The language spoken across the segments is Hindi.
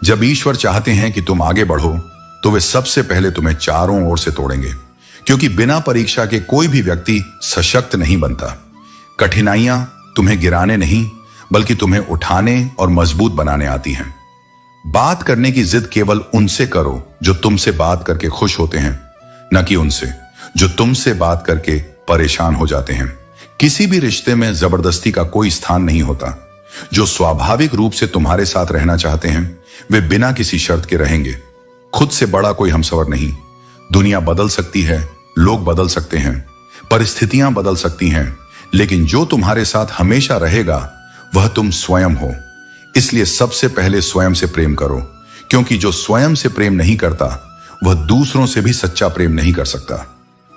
जब ईश्वर चाहते हैं कि तुम आगे बढ़ो तो वे सबसे पहले तुम्हें चारों ओर से तोड़ेंगे, क्योंकि बिना परीक्षा के कोई भी व्यक्ति सशक्त नहीं बनता। कठिनाइयां तुम्हें गिराने नहीं बल्कि तुम्हें उठाने और मजबूत बनाने आती हैं। बात करने की जिद केवल उनसे करो जो तुमसे बात करके खुश होते हैं, न कि उनसे जो तुमसे बात करके परेशान हो जाते हैं। किसी भी रिश्ते में जबरदस्ती का कोई स्थान नहीं होता। जो स्वाभाविक रूप से तुम्हारे साथ रहना चाहते हैं वे बिना किसी शर्त के रहेंगे। खुद से बड़ा कोई हमसफर नहीं। दुनिया बदल सकती है, लोग बदल सकते हैं, परिस्थितियां बदल सकती हैं, लेकिन जो तुम्हारे साथ हमेशा रहेगा वह तुम स्वयं हो। इसलिए सबसे पहले स्वयं से प्रेम करो, क्योंकि जो स्वयं से प्रेम नहीं करता वह दूसरों से भी सच्चा प्रेम नहीं कर सकता।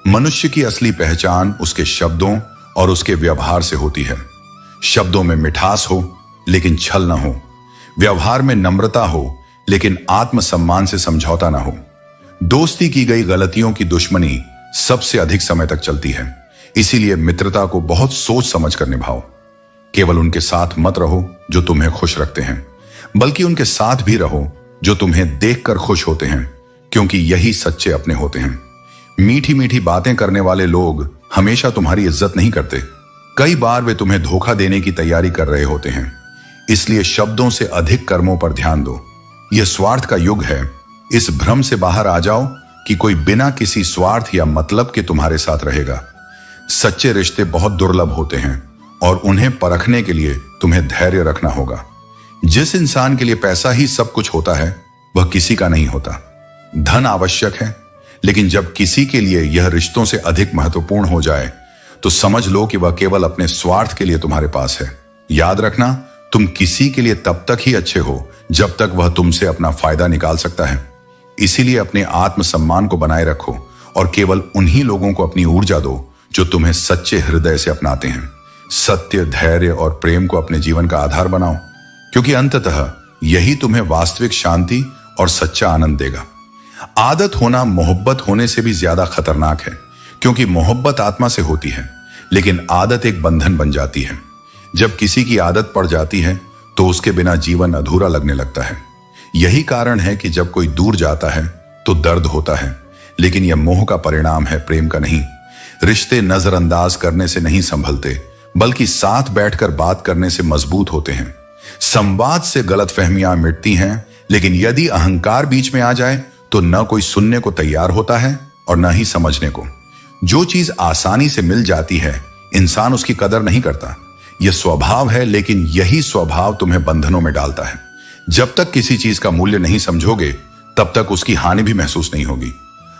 मनुष्य की असली पहचान उसके शब्दों और उसके व्यवहार से होती है। शब्दों में मिठास हो लेकिन छल ना हो, व्यवहार में नम्रता हो लेकिन आत्मसम्मान से समझौता ना हो। दोस्ती की गई गलतियों की दुश्मनी सबसे अधिक समय तक चलती है, इसीलिए मित्रता को बहुत सोच समझ कर निभाओ। केवल उनके साथ मत रहो जो तुम्हें खुश रखते हैं, बल्कि उनके साथ भी रहो जो तुम्हें देखकर खुश होते हैं, क्योंकि यही सच्चे अपने होते हैं। मीठी मीठी बातें करने वाले लोग हमेशा तुम्हारी इज्जत नहीं करते। कई बार वे तुम्हें धोखा देने की तैयारी कर रहे होते हैं। इसलिए शब्दों से अधिक कर्मों पर ध्यान दो। यह स्वार्थ का युग है। इस भ्रम से बाहर आ जाओ कि कोई बिना किसी स्वार्थ या मतलब के तुम्हारे साथ रहेगा। सच्चे रिश्ते बहुत दुर्लभ होते हैं और उन्हें परखने के लिए तुम्हें धैर्य रखना होगा। जिस इंसान के लिए पैसा ही सब कुछ होता है वह किसी का नहीं होता। धन आवश्यक है, लेकिन जब किसी के लिए यह रिश्तों से अधिक महत्वपूर्ण हो जाए तो समझ लो कि वह केवल अपने स्वार्थ के लिए तुम्हारे पास है। याद रखना, तुम किसी के लिए तब तक ही अच्छे हो जब तक वह तुमसे अपना फायदा निकाल सकता है। इसीलिए अपने आत्मसम्मान को बनाए रखो और केवल उन्हीं लोगों को अपनी ऊर्जा दो जो तुम्हें सच्चे हृदय से अपनाते हैं। सत्य, धैर्य और प्रेम को अपने जीवन का आधार बनाओ, क्योंकि अंततः यही तुम्हें वास्तविक शांति और सच्चा आनंद देगा। आदत होना मोहब्बत होने से भी ज्यादा खतरनाक है, क्योंकि मोहब्बत आत्मा से होती है, लेकिन आदत एक बंधन बन जाती है। जब किसी की आदत पड़ जाती है तो उसके बिना जीवन अधूरा लगने लगता है। यही कारण है कि जब कोई दूर जाता है तो दर्द होता है, लेकिन यह मोह का परिणाम है, प्रेम का नहीं। रिश्ते नजरअंदाज करने से नहीं संभलते, बल्कि साथ बैठकर बात करने से मजबूत होते हैं। संवाद से गलतफहमियां मिटती हैं, लेकिन यदि अहंकार बीच में आ जाए तो न कोई सुनने को तैयार होता है और न ही समझने को। जो चीज आसानी से मिल जाती है इंसान उसकी कदर नहीं करता। यह स्वभाव है, लेकिन यही स्वभाव तुम्हें बंधनों में डालता है। जब तक किसी चीज का मूल्य नहीं समझोगे तब तक उसकी हानि भी महसूस नहीं होगी।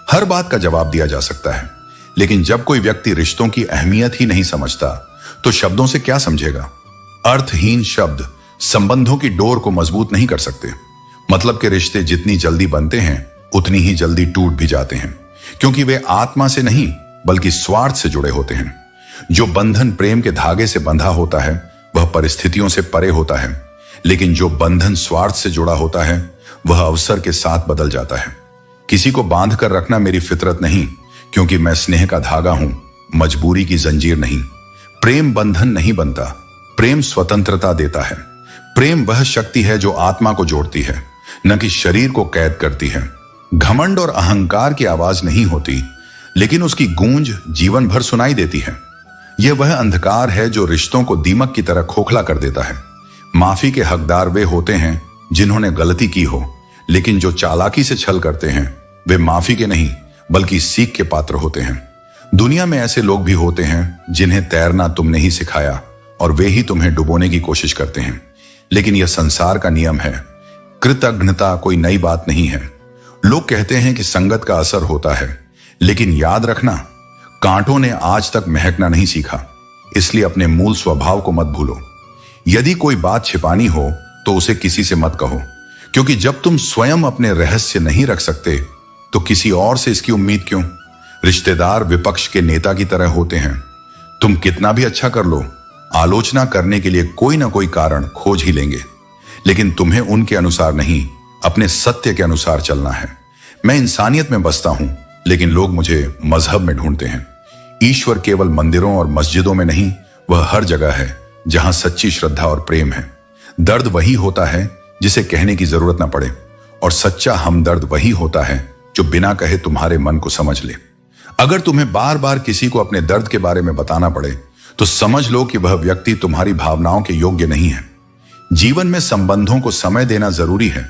हर बात का जवाब दिया जा सकता है, लेकिन जब कोई व्यक्ति रिश्तों की अहमियत ही नहीं समझता तो शब्दों से क्या समझेगा। अर्थहीन शब्द संबंधों की डोर को मजबूत नहीं कर सकते। मतलब के रिश्ते जितनी जल्दी बनते हैं उतनी ही जल्दी टूट भी जाते हैं, क्योंकि वे आत्मा से नहीं बल्कि स्वार्थ से जुड़े होते हैं। जो बंधन प्रेम के धागे से बंधा होता है वह परिस्थितियों से परे होता है, लेकिन जो बंधन स्वार्थ से जुड़ा होता है वह अवसर के साथ बदल जाता है। किसी को बांध कर रखना मेरी फितरत नहीं, क्योंकि मैं स्नेह का धागा हूं, मजबूरी की जंजीर नहीं। प्रेम बंधन नहीं बनता, प्रेम स्वतंत्रता देता है। प्रेम वह शक्ति है जो आत्मा को जोड़ती है, न कि शरीर को कैद करती है। घमंड और अहंकार की आवाज नहीं होती, लेकिन उसकी गूंज जीवन भर सुनाई देती है। यह वह अंधकार है जो रिश्तों को दीमक की तरह खोखला कर देता है। माफी के हकदार वे होते हैं जिन्होंने गलती की हो, लेकिन जो चालाकी से छल करते हैं वे माफी के नहीं बल्कि सीख के पात्र होते हैं। दुनिया में ऐसे लोग भी होते हैं जिन्हें तैरना तुमने ही सिखाया और वे ही तुम्हें डुबोने की कोशिश करते हैं, लेकिन यह संसार का नियम है। कृतज्ञता कोई नई बात नहीं है। लोग कहते हैं कि संगत का असर होता है, लेकिन याद रखना, कांटों ने आज तक महकना नहीं सीखा। इसलिए अपने मूल स्वभाव को मत भूलो। यदि कोई बात छिपानी हो तो उसे किसी से मत कहो, क्योंकि जब तुम स्वयं अपने रहस्य नहीं रख सकते तो किसी और से इसकी उम्मीद क्यों। रिश्तेदार विपक्ष के नेता की तरह होते हैं। तुम कितना भी अच्छा कर लो, आलोचना करने के लिए कोई ना कोई कारण खोज ही लेंगे, लेकिन तुम्हें उनके अनुसार नहीं, अपने सत्य के अनुसार चलना है। मैं इंसानियत में बसता हूं, लेकिन लोग मुझे मजहब में ढूंढते हैं। ईश्वर केवल मंदिरों और मस्जिदों में नहीं, वह हर जगह है जहां सच्ची श्रद्धा और प्रेम है। दर्द वही होता है जिसे कहने की जरूरत ना पड़े, और सच्चा हमदर्द वही होता है जो बिना कहे तुम्हारे मन को समझ ले। अगर तुम्हें बार बार किसी को अपने दर्द के बारे में बताना पड़े तो समझ लो कि वह व्यक्ति तुम्हारी भावनाओं के योग्य नहीं है। जीवन में संबंधों को समय देना जरूरी है,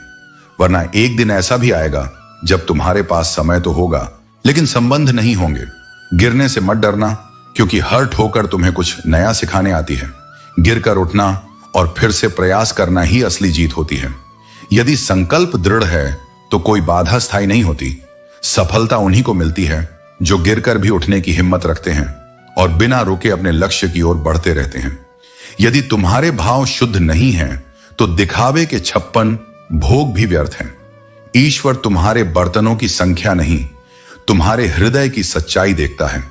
वरना एक दिन ऐसा भी आएगा जब तुम्हारे पास समय तो होगा लेकिन संबंध नहीं होंगे। गिरने से मत डरना, क्योंकि हर ठोकर तुम्हें कुछ नया सिखाने आती है। गिरकर उठना और फिर से प्रयास करना ही असली जीत होती है। यदि संकल्प दृढ़ है तो कोई बाधा स्थायी नहीं होती। सफलता उन्हीं को मिलती है जो गिरकर भी उठने की हिम्मत रखते हैं और बिना रुके अपने लक्ष्य की ओर बढ़ते रहते हैं। यदि तुम्हारे भाव शुद्ध नहीं हैं, तो दिखावे के 56 भोग भी व्यर्थ हैं। ईश्वर तुम्हारे बर्तनों की संख्या नहीं, तुम्हारे हृदय की सच्चाई देखता है।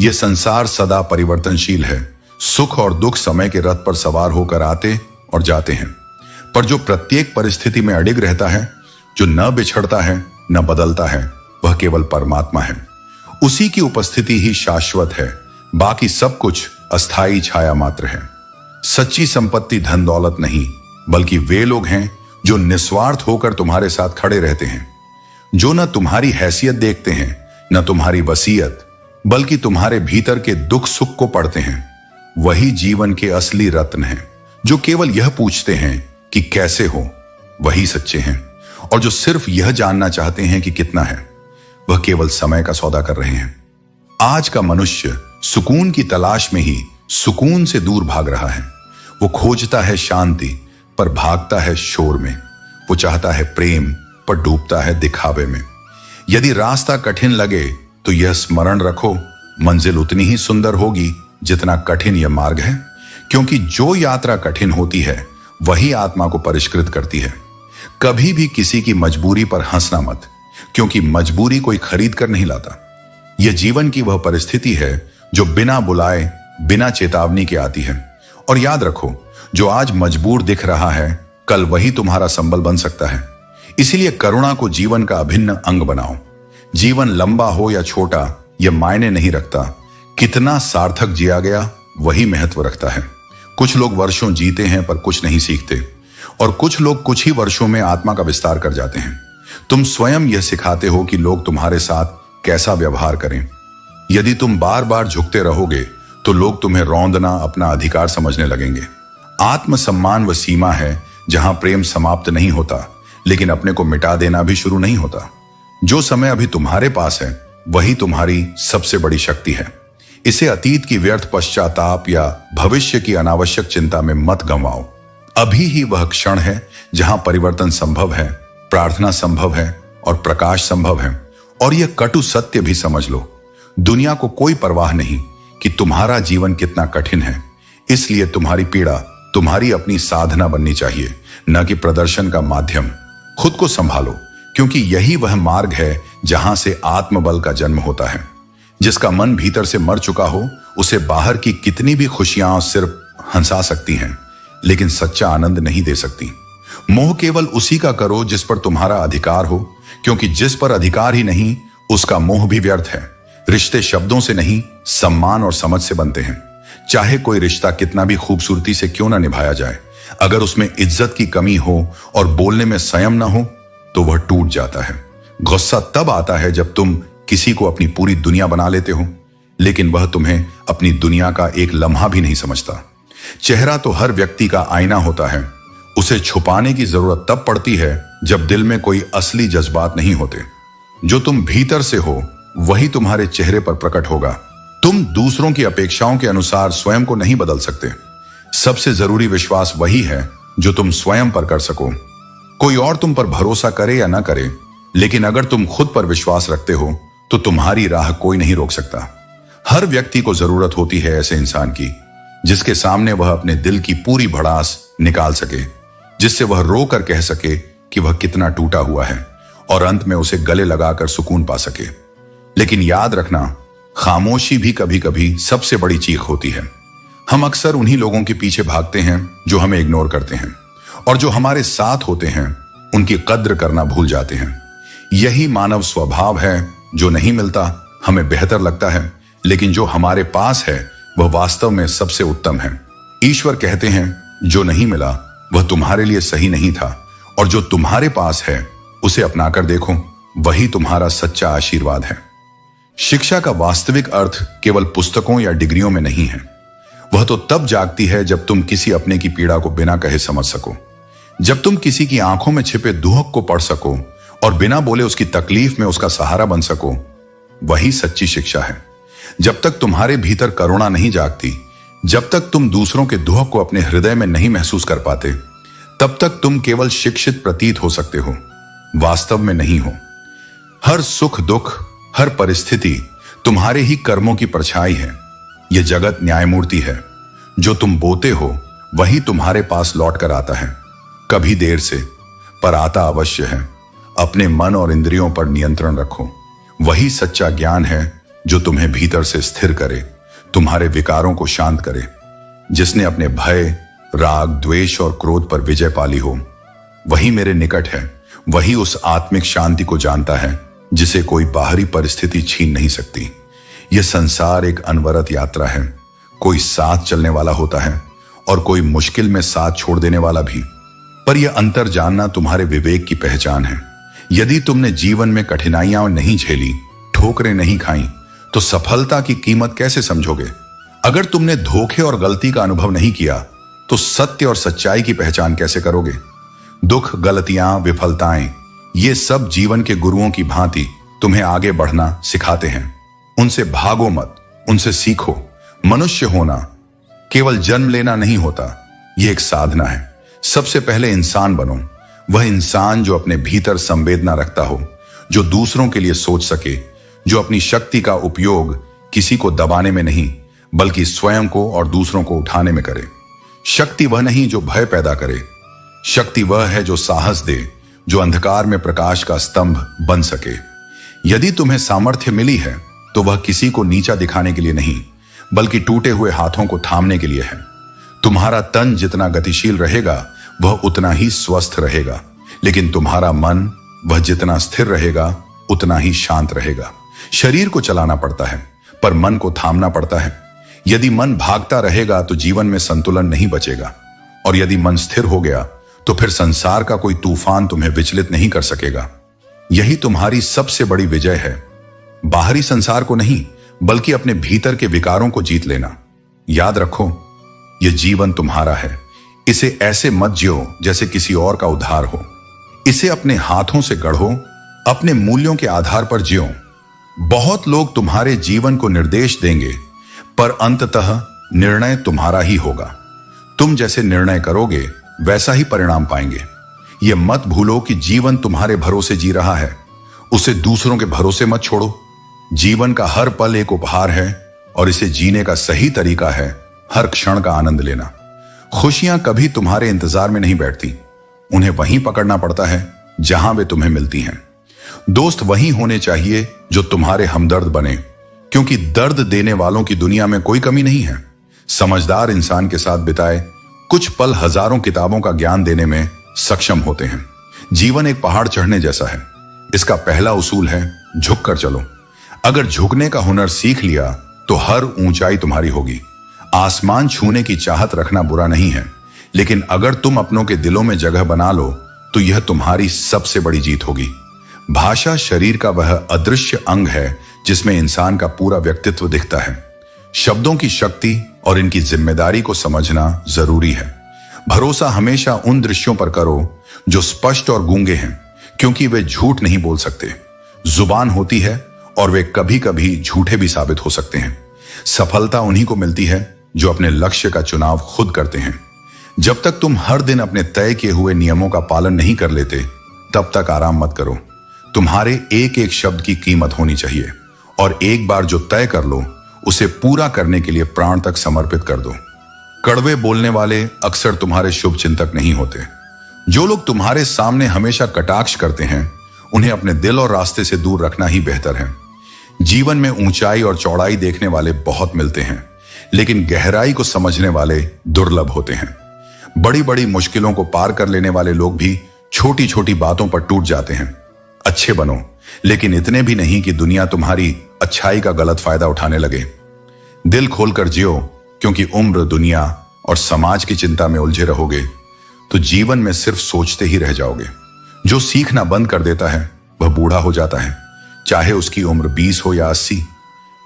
यह संसार सदा परिवर्तनशील है। सुख और दुख समय के रथ पर सवार होकर आते और जाते हैं, पर जो प्रत्येक परिस्थिति में अडिग रहता है, जो न बिछड़ता है न बदलता है, वह केवल परमात्मा है। उसी की उपस्थिति ही शाश्वत है, बाकी सब कुछ अस्थाई छाया मात्र है। सच्ची संपत्ति धन दौलत नहीं, बल्कि वे लोग हैं जो निस्वार्थ होकर तुम्हारे साथ खड़े रहते हैं, जो न तुम्हारी हैसियत देखते हैं न तुम्हारी वसीयत, बल्कि तुम्हारे भीतर के दुख सुख को पढ़ते हैं। वही जीवन के असली रत्न हैं, जो केवल यह पूछते हैं कि कैसे हो, वही सच्चे हैं। और जो सिर्फ यह जानना चाहते हैं कि कितना है, वह केवल समय का सौदा कर रहे हैं। आज का मनुष्य सुकून की तलाश में ही सुकून से दूर भाग रहा है। वो खोजता है शांति पर भागता है शोर में। वो चाहता है प्रेम पर डूबता है दिखावे में। यदि रास्ता कठिन लगे तो यह स्मरण रखो, मंजिल उतनी ही सुंदर होगी जितना कठिन यह मार्ग है। क्योंकि जो यात्रा कठिन होती है वही आत्मा को परिष्कृत करती है। कभी भी किसी की मजबूरी पर हंसना मत, क्योंकि मजबूरी कोई खरीद कर नहीं लाता। यह जीवन की वह परिस्थिति है जो बिना बुलाए बिना चेतावनी के आती है। और याद रखो, जो आज मजबूर दिख रहा है कल वही तुम्हारा संबल बन सकता है। इसीलिए करुणा को जीवन का अभिन्न अंग बनाओ। जीवन लंबा हो या छोटा यह मायने नहीं रखता, कितना सार्थक जिया गया वही महत्व रखता है। कुछ लोग वर्षों जीते हैं पर कुछ नहीं सीखते, और कुछ लोग कुछ ही वर्षों में आत्मा का विस्तार कर जाते हैं। तुम स्वयं यह सिखाते हो कि लोग तुम्हारे साथ कैसा व्यवहार करें। यदि तुम बार बार झुकते रहोगे तो लोग तुम्हें रौंदना अपना अधिकार समझने लगेंगे। आत्मसम्मान वह सीमा है जहां प्रेम समाप्त नहीं होता, लेकिन अपने को मिटा देना भी शुरू नहीं होता। जो समय अभी तुम्हारे पास है वही तुम्हारी सबसे बड़ी शक्ति है। इसे अतीत की व्यर्थ पश्चाताप या भविष्य की अनावश्यक चिंता में मत गंवाओ। अभी ही वह क्षण है जहां परिवर्तन संभव है, प्रार्थना संभव है और प्रकाश संभव है। और यह कटु सत्य भी समझ लो, दुनिया को कोई परवाह नहीं कि तुम्हारा जीवन कितना कठिन है। इसलिए तुम्हारी पीड़ा तुम्हारी अपनी साधना बननी चाहिए, न कि प्रदर्शन का माध्यम। खुद को संभालो, क्योंकि यही वह मार्ग है जहां से आत्मबल का जन्म होता है। जिसका मन भीतर से मर चुका हो, उसे बाहर की कितनी भी खुशियां सिर्फ हंसा सकती हैं, लेकिन सच्चा आनंद नहीं दे सकती। मोह केवल उसी का करो जिस पर तुम्हारा अधिकार हो, क्योंकि जिस पर अधिकार ही नहीं उसका मोह भी व्यर्थ है। रिश्ते शब्दों से नहीं, सम्मान और समझ से बनते हैं। चाहे कोई रिश्ता कितना भी खूबसूरती से क्यों ना निभाया जाए, अगर उसमें इज्जत की कमी हो और बोलने में संयम ना हो तो वह टूट जाता है। गुस्सा तब आता है जब तुम किसी को अपनी पूरी दुनिया बना लेते हो, लेकिन वह तुम्हें अपनी दुनिया का एक लम्हा भी नहीं समझता। चेहरा तो हर व्यक्ति का आईना होता है, उसे छुपाने की जरूरत तब पड़ती है जब दिल में कोई असली जज्बात नहीं होते। जो तुम भीतर से हो वही तुम्हारे चेहरे पर प्रकट होगा। तुम दूसरों की अपेक्षाओं के अनुसार स्वयं को नहीं बदल सकते। सबसे जरूरी विश्वास वही है जो तुम स्वयं पर कर सको। कोई और तुम पर भरोसा करे या ना करे, लेकिन अगर तुम खुद पर विश्वास रखते हो तो तुम्हारी राह कोई नहीं रोक सकता। हर व्यक्ति को जरूरत होती है ऐसे इंसान की जिसके सामने वह अपने दिल की पूरी भड़ास निकाल सके, जिससे वह रो कर कह सके कि वह कितना टूटा हुआ है और अंत में उसे गले लगाकर सुकून पा सके। लेकिन याद रखना, खामोशी भी कभी कभी सबसे बड़ी चीख होती है। हम अक्सर उन्हीं लोगों के पीछे भागते हैं जो हमें इग्नोर करते हैं, और जो हमारे साथ होते हैं उनकी कद्र करना भूल जाते हैं। यही मानव स्वभाव है। जो नहीं मिलता हमें बेहतर लगता है, लेकिन जो हमारे पास है वह वास्तव में सबसे उत्तम है। ईश्वर कहते हैं जो नहीं मिला वह तुम्हारे लिए सही नहीं था, और जो तुम्हारे पास है उसे अपनाकर देखो, वही तुम्हारा सच्चा आशीर्वाद है। शिक्षा का वास्तविक अर्थ केवल पुस्तकों या डिग्रियों में नहीं है। वह तो तब जागती है जब तुम किसी अपने की पीड़ा को बिना कहे समझ सको, जब तुम किसी की आंखों में छिपे दुख को पढ़ सको और बिना बोले उसकी तकलीफ में उसका सहारा बन सको। वही सच्ची शिक्षा है। जब तक तुम्हारे भीतर करुणा नहीं जागती, जब तक तुम दूसरों के दुख को अपने हृदय में नहीं महसूस कर पाते, तब तक तुम केवल शिक्षित प्रतीत हो सकते हो, वास्तव में नहीं हो। हर सुख दुख, हर परिस्थिति तुम्हारे ही कर्मों की परछाई है। यह जगत न्यायमूर्ति है। जो तुम बोते हो वही तुम्हारे पास लौट कर आता है, कभी देर से, पर आता अवश्य है। अपने मन और इंद्रियों पर नियंत्रण रखो। वही सच्चा ज्ञान है जो तुम्हें भीतर से स्थिर करे, तुम्हारे विकारों को शांत करे। जिसने अपने भय, राग, द्वेष और क्रोध पर विजय पाली हो, वही मेरे निकट है। वही उस आत्मिक शांति को जानता है जिसे कोई बाहरी परिस्थिति छीन नहीं सकती। यह संसार एक अनवरत यात्रा है। कोई साथ चलने वाला होता है और कोई मुश्किल में साथ छोड़ देने वाला भी, पर यह अंतर जानना तुम्हारे विवेक की पहचान है। यदि तुमने जीवन में कठिनाइयां नहीं झेली, ठोकरें नहीं खाई, तो सफलता की कीमत कैसे समझोगे? अगर तुमने धोखे और गलती का अनुभव नहीं किया, तो सत्य और सच्चाई की पहचान कैसे करोगे? दुख, गलतियां, विफलताएं, ये सब जीवन के गुरुओं की भांति तुम्हें आगे बढ़ना सिखाते हैं। उनसे भागो मत, उनसे सीखो। मनुष्य होना केवल जन्म लेना नहीं होता, यह एक साधना है। सबसे पहले इंसान बनो। वह इंसान जो अपने भीतर संवेदना रखता हो, जो दूसरों के लिए सोच सके, जो अपनी शक्ति का उपयोग किसी को दबाने में नहीं, बल्कि स्वयं को और दूसरों को उठाने में करे। शक्ति वह नहीं जो भय पैदा करे, शक्ति वह है जो साहस दे, जो अंधकार में प्रकाश का स्तंभ बन सके। यदि तुम्हें सामर्थ्य मिली है तो वह किसी को नीचा दिखाने के लिए नहीं, बल्कि टूटे हुए हाथों को थामने के लिए है। तुम्हारा तन जितना गतिशील रहेगा वह उतना ही स्वस्थ रहेगा, लेकिन तुम्हारा मन वह जितना स्थिर रहेगा उतना ही शांत रहेगा। शरीर को चलाना पड़ता है, पर मन को थामना पड़ता है। यदि मन भागता रहेगा तो जीवन में संतुलन नहीं बचेगा, और यदि मन स्थिर हो गया तो फिर संसार का कोई तूफान तुम्हें विचलित नहीं कर सकेगा। यही तुम्हारी सबसे बड़ी विजय है। बाहरी संसार को नहीं, बल्कि अपने भीतर के विकारों को जीत लेना। याद रखो, यह जीवन तुम्हारा है। इसे ऐसे मत जियो जैसे किसी और का उद्धार हो। इसे अपने हाथों से गढ़ो, अपने मूल्यों के आधार पर जियो। बहुत लोग तुम्हारे जीवन को निर्देश देंगे, पर अंततः निर्णय तुम्हारा ही होगा। तुम जैसे निर्णय करोगे वैसा ही परिणाम पाएंगे। यह मत भूलो कि जीवन तुम्हारे भरोसे जी रहा है, उसे दूसरों के भरोसे मत छोड़ो। जीवन का हर पल एक उपहार है, और इसे जीने का सही तरीका है हर क्षण का आनंद लेना। खुशियां कभी तुम्हारे इंतजार में नहीं बैठती, उन्हें वहीं पकड़ना पड़ता है जहां वे तुम्हें मिलती हैं। दोस्त वही होने चाहिए जो तुम्हारे हमदर्द बने, क्योंकि दर्द देने वालों की दुनिया में कोई कमी नहीं है। समझदार इंसान के साथ बिताए कुछ पल हजारों किताबों का ज्ञान देने में सक्षम होते हैं। जीवन एक पहाड़ चढ़ने जैसा है। इसका पहला उसूल है झुक कर चलो। अगर झुकने का हुनर सीख लिया तो हर ऊंचाई तुम्हारी होगी। आसमान छूने की चाहत रखना बुरा नहीं है, लेकिन अगर तुम अपनों के दिलों में जगह बना लो तो यह तुम्हारी सबसे बड़ी जीत होगी। भाषा शरीर का वह अदृश्य अंग है जिसमें इंसान का पूरा व्यक्तित्व दिखता है। शब्दों की शक्ति और इनकी जिम्मेदारी को समझना जरूरी है। भरोसा हमेशा उन दृश्यों पर करो जो स्पष्ट और गूंगे हैं, क्योंकि वे झूठ नहीं बोल सकते। जुबान होती है और वे कभी कभी झूठे भी साबित हो सकते हैं। सफलता उन्हीं को मिलती है जो अपने लक्ष्य का चुनाव खुद करते हैं। जब तक तुम हर दिन अपने तय किए हुए नियमों का पालन नहीं कर लेते, तब तक आराम मत करो। तुम्हारे एक एक शब्द की कीमत होनी चाहिए, और एक बार जो तय कर लो उसे पूरा करने के लिए प्राण तक समर्पित कर दो। कड़वे बोलने वाले अक्सर तुम्हारे शुभ चिंतक नहीं होते। जो लोग तुम्हारे सामने हमेशा कटाक्ष करते हैं, उन्हें अपने दिल और रास्ते से दूर रखना ही बेहतर है। जीवन में ऊंचाई और चौड़ाई देखने वाले बहुत मिलते हैं, लेकिन गहराई को समझने वाले दुर्लभ होते हैं। बड़ी बड़ी मुश्किलों को पार कर लेने वाले लोग भी छोटी छोटी बातों पर टूट जाते हैं। अच्छे बनो, लेकिन इतने भी नहीं कि दुनिया तुम्हारी अच्छाई का गलत फायदा उठाने लगे। दिल खोलकर जियो, क्योंकि उम्र, दुनिया और समाज की चिंता में उलझे रहोगे तो जीवन में सिर्फ सोचते ही रह जाओगे। जो सीखना बंद कर देता है वह बूढ़ा हो जाता है, चाहे उसकी उम्र 20 हो या 80।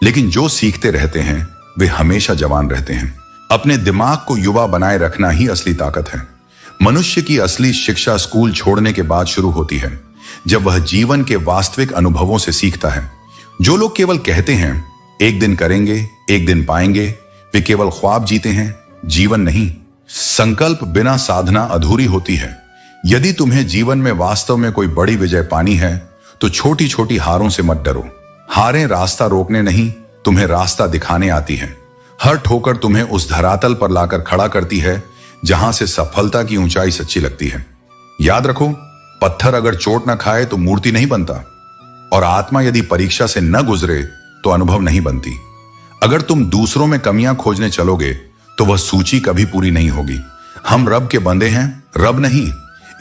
लेकिन जो सीखते रहते हैं वे हमेशा जवान रहते हैं। अपने दिमाग को युवा बनाए रखना ही असली ताकत है। मनुष्य की असली शिक्षा स्कूल छोड़ने के बाद शुरू होती है, जब वह जीवन के वास्तविक अनुभवों से सीखता है। जो लोग केवल कहते हैं एक दिन करेंगे, एक दिन पाएंगे, वे केवल ख्वाब जीते हैं, जीवन नहीं। संकल्प बिना साधना अधूरी होती है। यदि तुम्हें जीवन में वास्तव में कोई बड़ी विजय पानी है तो छोटी छोटी हारों से मत डरो। हारें रास्ता रोकने नहीं, तुम्हें रास्ता दिखाने आती हैं। हर ठोकर तुम्हें उस धरातल पर लाकर खड़ा करती है जहां से सफलता की ऊंचाई सच्ची लगती है। याद रखो, पत्थर अगर चोट न खाए तो मूर्ति नहीं बनता, और आत्मा यदि परीक्षा से न गुजरे तो अनुभव नहीं बनती। अगर तुम दूसरों में कमियां खोजने चलोगे तो वह सूची कभी पूरी नहीं होगी। हम रब के बंदे हैं, रब नहीं।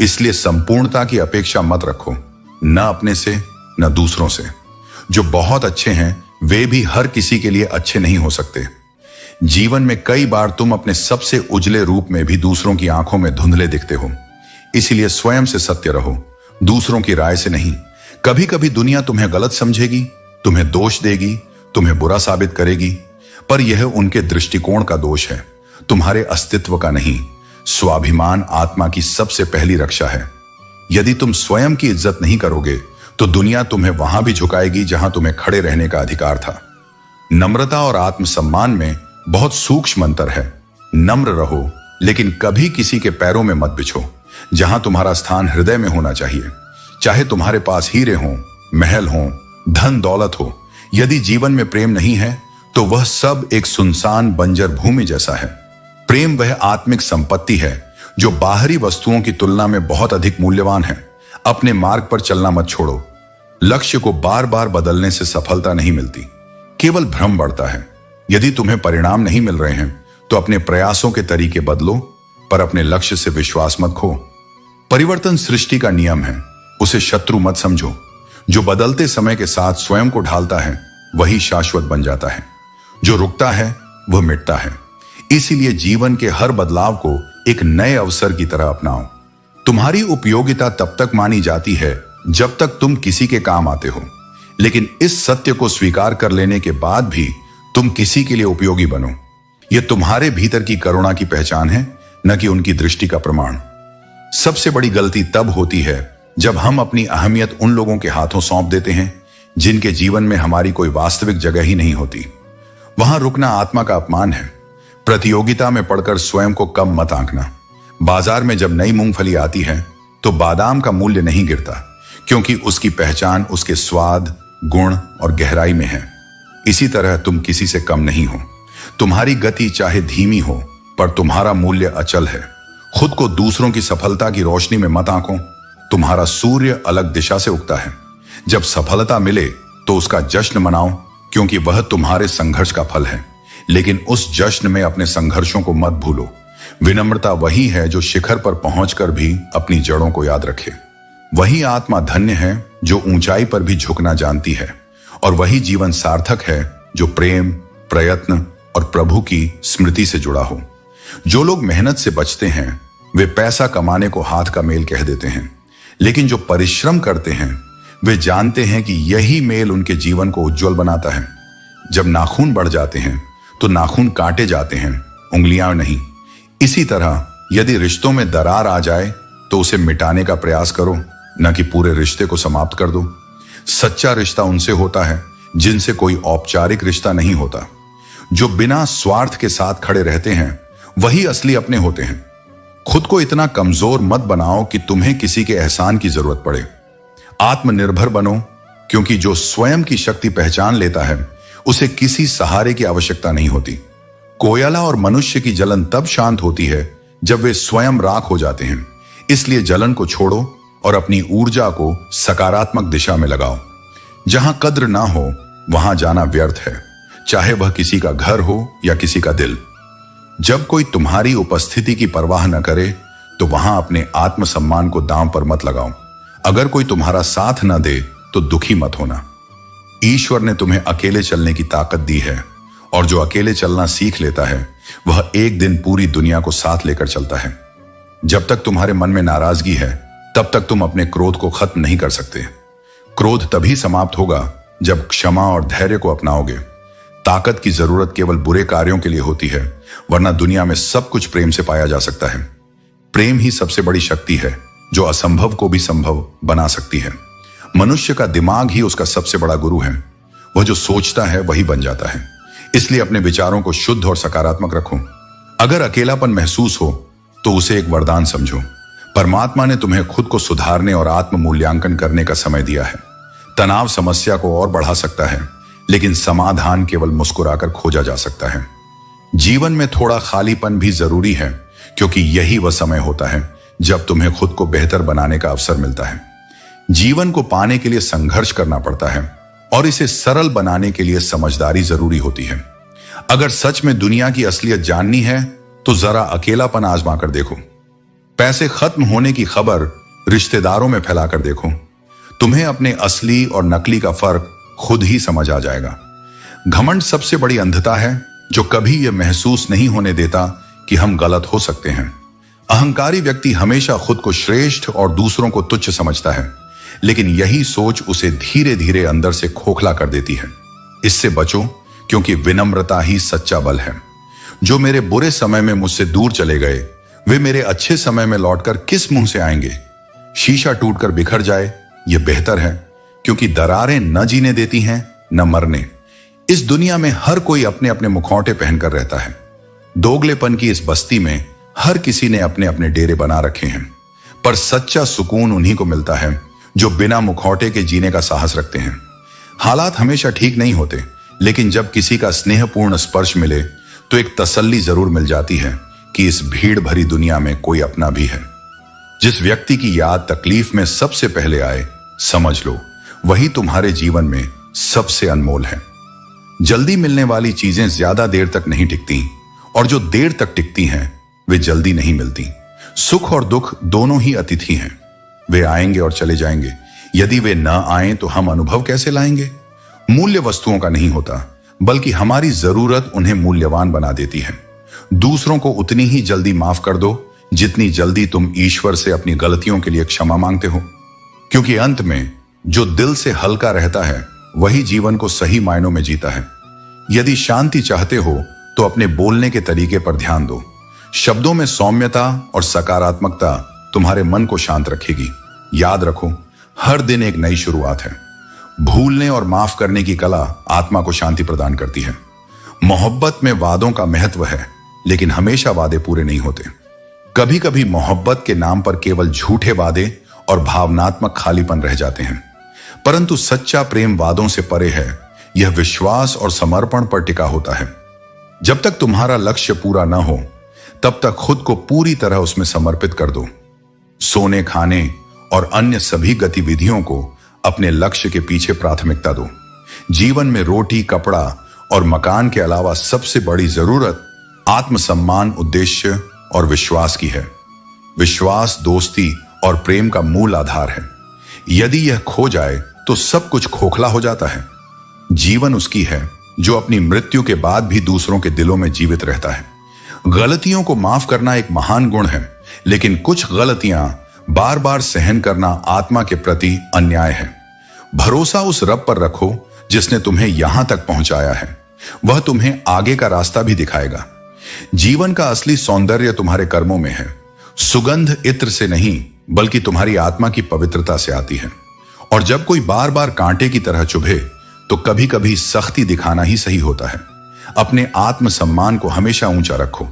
इसलिए संपूर्णता की अपेक्षा मत रखो, न अपने से न दूसरों से। जो बहुत अच्छे हैं वे भी हर किसी के लिए अच्छे नहीं हो सकते। जीवन में कई बार तुम अपने सबसे उजले रूप में भी दूसरों की आंखों में धुंधले दिखते हो। इसीलिए स्वयं से सत्य रहो, दूसरों की राय से नहीं। कभी कभी दुनिया तुम्हें गलत समझेगी, तुम्हें दोष देगी, तुम्हें बुरा साबित करेगी, पर यह उनके दृष्टिकोण का दोष है, तुम्हारे अस्तित्व का नहीं। स्वाभिमान आत्मा की सबसे पहली रक्षा है। यदि तुम स्वयं की इज्जत नहीं करोगे तो दुनिया तुम्हें वहां भी झुकाएगी जहां तुम्हें खड़े रहने का अधिकार था। नम्रता और आत्मसम्मान में बहुत सूक्ष्म अंतर है। नम्र रहो, लेकिन कभी किसी के पैरों में मत बिछो। जहां तुम्हारा स्थान हृदय में होना चाहिए। चाहे तुम्हारे पास हीरे हों, महल हों, धन दौलत हो, यदि जीवन में प्रेम नहीं है तो वह सब एक सुनसान बंजर भूमि जैसा है। प्रेम वह आत्मिक संपत्ति है जो बाहरी वस्तुओं की तुलना में बहुत अधिक मूल्यवान है। अपने मार्ग पर चलना मत छोड़ो। लक्ष्य को बार बार बदलने से सफलता नहीं मिलती, केवल भ्रम बढ़ता है। यदि तुम्हें परिणाम नहीं मिल रहे हैं तो अपने प्रयासों के तरीके बदलो, पर अपने लक्ष्य से विश्वास मत खो। परिवर्तन सृष्टि का नियम है, उसे शत्रु मत समझो। जो बदलते समय के साथ स्वयं को ढालता है वही शाश्वत बन जाता है। जो रुकता है वह मिटता है। इसीलिए जीवन के हर बदलाव को एक नए अवसर की तरह अपनाओ। तुम्हारी उपयोगिता तब तक मानी जाती है जब तक तुम किसी के काम आते हो, लेकिन इस सत्य को स्वीकार कर लेने के बाद भी तुम किसी के लिए उपयोगी बनो। यह तुम्हारे भीतर की करुणा की पहचान है, न कि उनकी दृष्टि का प्रमाण। सबसे बड़ी गलती तब होती है जब हम अपनी अहमियत उन लोगों के हाथों सौंप देते हैं जिनके जीवन में हमारी कोई वास्तविक जगह ही नहीं होती। वहां रुकना आत्मा का अपमान है। प्रतियोगिता में पड़कर स्वयं को कम मत आंकना। बाजार में जब नई मूंगफली आती है तो बादाम का मूल्य नहीं गिरता, क्योंकि उसकी पहचान उसके स्वाद, गुण और गहराई में है। इसी तरह तुम किसी से कम नहीं हो। तुम्हारी गति चाहे धीमी हो, पर तुम्हारा मूल्य अचल है। खुद को दूसरों की सफलता की रोशनी में मत आंको। तुम्हारा सूर्य अलग दिशा से उगता है। जब सफलता मिले तो उसका जश्न मनाओ, क्योंकि वह तुम्हारे संघर्ष का फल है। लेकिन उस जश्न में अपने संघर्षों को मत भूलो। विनम्रता वही है जो शिखर पर पहुंचकर भी अपनी जड़ों को याद रखे। वही आत्मा धन्य है जो ऊंचाई पर भी झुकना जानती है, और वही जीवन सार्थक है जो प्रेम, प्रयत्न और प्रभु की स्मृति से जुड़ा हो। जो लोग मेहनत से बचते हैं वे पैसा कमाने को हाथ का मेल कह देते हैं, लेकिन जो परिश्रम करते हैं वे जानते हैं कि यही मेल उनके जीवन को उज्जवल बनाता है। जब नाखून बढ़ जाते हैं तो नाखून काटे जाते हैं, उंगलियां नहीं। इसी तरह यदि रिश्तों में दरार आ जाए तो उसे मिटाने का प्रयास करो, न कि पूरे रिश्ते को समाप्त कर दो। सच्चा रिश्ता उनसे होता है जिनसे कोई औपचारिक रिश्ता नहीं होता। जो बिना स्वार्थ के साथ खड़े रहते हैं वही असली अपने होते हैं। खुद को इतना कमजोर मत बनाओ कि तुम्हें किसी के एहसान की जरूरत पड़े। आत्मनिर्भर बनो, क्योंकि जो स्वयं की शक्ति पहचान लेता है उसे किसी सहारे की आवश्यकता नहीं होती। कोयला और मनुष्य की जलन तब शांत होती है जब वे स्वयं राख हो जाते हैं। इसलिए जलन को छोड़ो और अपनी ऊर्जा को सकारात्मक दिशा में लगाओ। जहां कद्र ना हो वहां जाना व्यर्थ है, चाहे वह किसी का घर हो या किसी का दिल। जब कोई तुम्हारी उपस्थिति की परवाह न करे तो वहां अपने आत्मसम्मान को दांव पर मत लगाओ। अगर कोई तुम्हारा साथ न दे तो दुखी मत होना। ईश्वर ने तुम्हें अकेले चलने की ताकत दी है, और जो अकेले चलना सीख लेता है वह एक दिन पूरी दुनिया को साथ लेकर चलता है। जब तक तुम्हारे मन में नाराजगी है तब तक तुम अपने क्रोध को खत्म नहीं कर सकते। क्रोध तभी समाप्त होगा जब क्षमा और धैर्य को अपनाओगे। ताकत की जरूरत केवल बुरे कार्यों के लिए होती है, वरना दुनिया में सब कुछ प्रेम से पाया जा सकता है। प्रेम ही सबसे बड़ी शक्ति है जो असंभव को भी संभव बना सकती है। मनुष्य का दिमाग ही उसका सबसे बड़ा गुरु है। वह जो सोचता है वही बन जाता है। इसलिए अपने विचारों को शुद्ध और सकारात्मक रखो। अगर अकेलापन महसूस हो तो उसे एक वरदान समझो। परमात्मा ने तुम्हें खुद को सुधारने और आत्म मूल्यांकन करने का समय दिया है। तनाव समस्या को और बढ़ा सकता है, लेकिन समाधान केवल मुस्कुराकर खोजा जा सकता है। जीवन में थोड़ा खालीपन भी जरूरी है, क्योंकि यही वह समय होता है जब तुम्हें खुद को बेहतर बनाने का अवसर मिलता है। जीवन को पाने के लिए संघर्ष करना पड़ता है और इसे सरल बनाने के लिए समझदारी जरूरी होती है। अगर सच में दुनिया की असलियत जाननी है तो जरा अकेलापन आजमा कर देखो। पैसे खत्म होने की खबर रिश्तेदारों में फैलाकर देखो। तुम्हें अपने असली और नकली का फर्क खुद ही समझ आ जाएगा। घमंड सबसे बड़ी अंधता है जो कभी यह महसूस नहीं होने देता कि हम गलत हो सकते हैं। अहंकारी व्यक्ति हमेशा खुद को श्रेष्ठ और दूसरों को तुच्छ समझता है, लेकिन यही सोच उसे धीरे धीरे अंदर से खोखला कर देती है। इससे बचो, क्योंकि विनम्रता ही सच्चा बल है। जो मेरे बुरे समय में मुझसे दूर चले गए, वे मेरे अच्छे समय में लौटकर किस मुंह से आएंगे। शीशा टूटकर बिखर जाए यह बेहतर है, क्योंकि दरारें न जीने देती हैं न मरने। इस दुनिया में हर कोई अपने अपने मुखौटे पहनकर रहता है। दोगलेपन की इस बस्ती में हर किसी ने अपने अपने डेरे बना रखे हैं, पर सच्चा सुकून उन्हीं को मिलता है जो बिना मुखौटे के जीने का साहस रखते हैं। हालात हमेशा ठीक नहीं होते, लेकिन जब किसी का स्नेहपूर्ण स्पर्श मिले तो एक तसल्ली जरूर मिल जाती है कि इस भीड़ भरी दुनिया में कोई अपना भी है। जिस व्यक्ति की याद तकलीफ में सबसे पहले आए, समझ लो वही तुम्हारे जीवन में सबसे अनमोल है। जल्दी मिलने वाली चीजें ज्यादा देर तक नहीं टिकती, और जो देर तक टिकती हैं वे जल्दी नहीं मिलती। सुख और दुख दोनों ही अतिथि हैं। वे आएंगे और चले जाएंगे। यदि वे न आएं तो हम अनुभव कैसे लाएंगे। मूल्य वस्तुओं का नहीं होता, बल्कि हमारी जरूरत उन्हें मूल्यवान बना देती है। दूसरों को उतनी ही जल्दी माफ कर दो जितनी जल्दी तुम ईश्वर से अपनी गलतियों के लिए क्षमा मांगते हो, क्योंकि अंत में जो दिल से हल्का रहता है वही जीवन को सही मायनों में जीता है। यदि शांति चाहते हो तो अपने बोलने के तरीके पर ध्यान दो। शब्दों में सौम्यता और सकारात्मकता तुम्हारे मन को शांत रखेगी। याद रखो, हर दिन एक नई शुरुआत है। भूलने और माफ करने की कला आत्मा को शांति प्रदान करती है। मोहब्बत में वादों का महत्व है, लेकिन हमेशा वादे पूरे नहीं होते। कभी कभी मोहब्बत के नाम पर केवल झूठे वादे और भावनात्मक खालीपन रह जाते हैं, परंतु सच्चा प्रेम वादों से परे है। यह विश्वास और समर्पण पर टिका होता है। जब तक तुम्हारा लक्ष्य पूरा न हो तब तक खुद को पूरी तरह उसमें समर्पित कर दो। सोने, खाने और अन्य सभी गतिविधियों को अपने लक्ष्य के पीछे प्राथमिकता दो। जीवन में रोटी, कपड़ा और मकान के अलावा सबसे बड़ी जरूरत आत्मसम्मान, उद्देश्य और विश्वास की है। विश्वास, दोस्ती और प्रेम का मूल आधार है। यदि यह खो जाए तो सब कुछ खोखला हो जाता है। जीवन उसकी है जो अपनी मृत्यु के बाद भी दूसरों के दिलों में जीवित रहता है। गलतियों को माफ करना एक महान गुण है, लेकिन कुछ गलतियां बार बार सहन करना आत्मा के प्रति अन्याय है। भरोसा उस रब पर रखो जिसने तुम्हें यहां तक पहुंचाया है। वह तुम्हें आगे का रास्ता भी दिखाएगा। जीवन का असली सौंदर्य तुम्हारे कर्मों में है। सुगंध इत्र से नहीं, बल्कि तुम्हारी आत्मा की पवित्रता से आती है। और जब कोई बार बार कांटे की तरह चुभे तो कभी कभी सख्ती दिखाना ही सही होता है। अपने आत्मसम्मान को हमेशा ऊंचा रखो।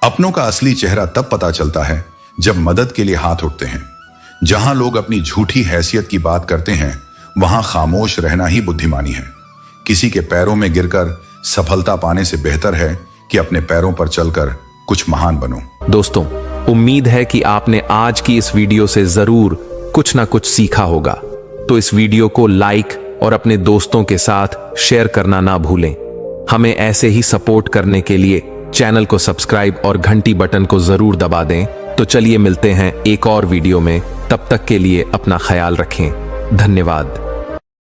अपनों का असली चेहरा तब पता चलता है जब मदद के लिए हाथ उठते हैं। जहां लोग अपनी झूठी हैसियत की बात करते हैं, वहां खामोश रहना ही बुद्धिमानी है। किसी के पैरों में गिरकर सफलता पाने से बेहतर है कि अपने पैरों पर चलकर कुछ महान बनो। दोस्तों, उम्मीद है कि आपने आज की इस वीडियो से जरूर कुछ ना कुछ सीखा होगा। तो इस वीडियो को लाइक और अपने दोस्तों के साथ शेयर करना ना भूलें। हमें ऐसे ही सपोर्ट करने के लिए चैनल को सब्सक्राइब और घंटी बटन को जरूर दबा दें। तो चलिए मिलते हैं एक और वीडियो में। तब तक के लिए अपना ख्याल रखें। धन्यवाद।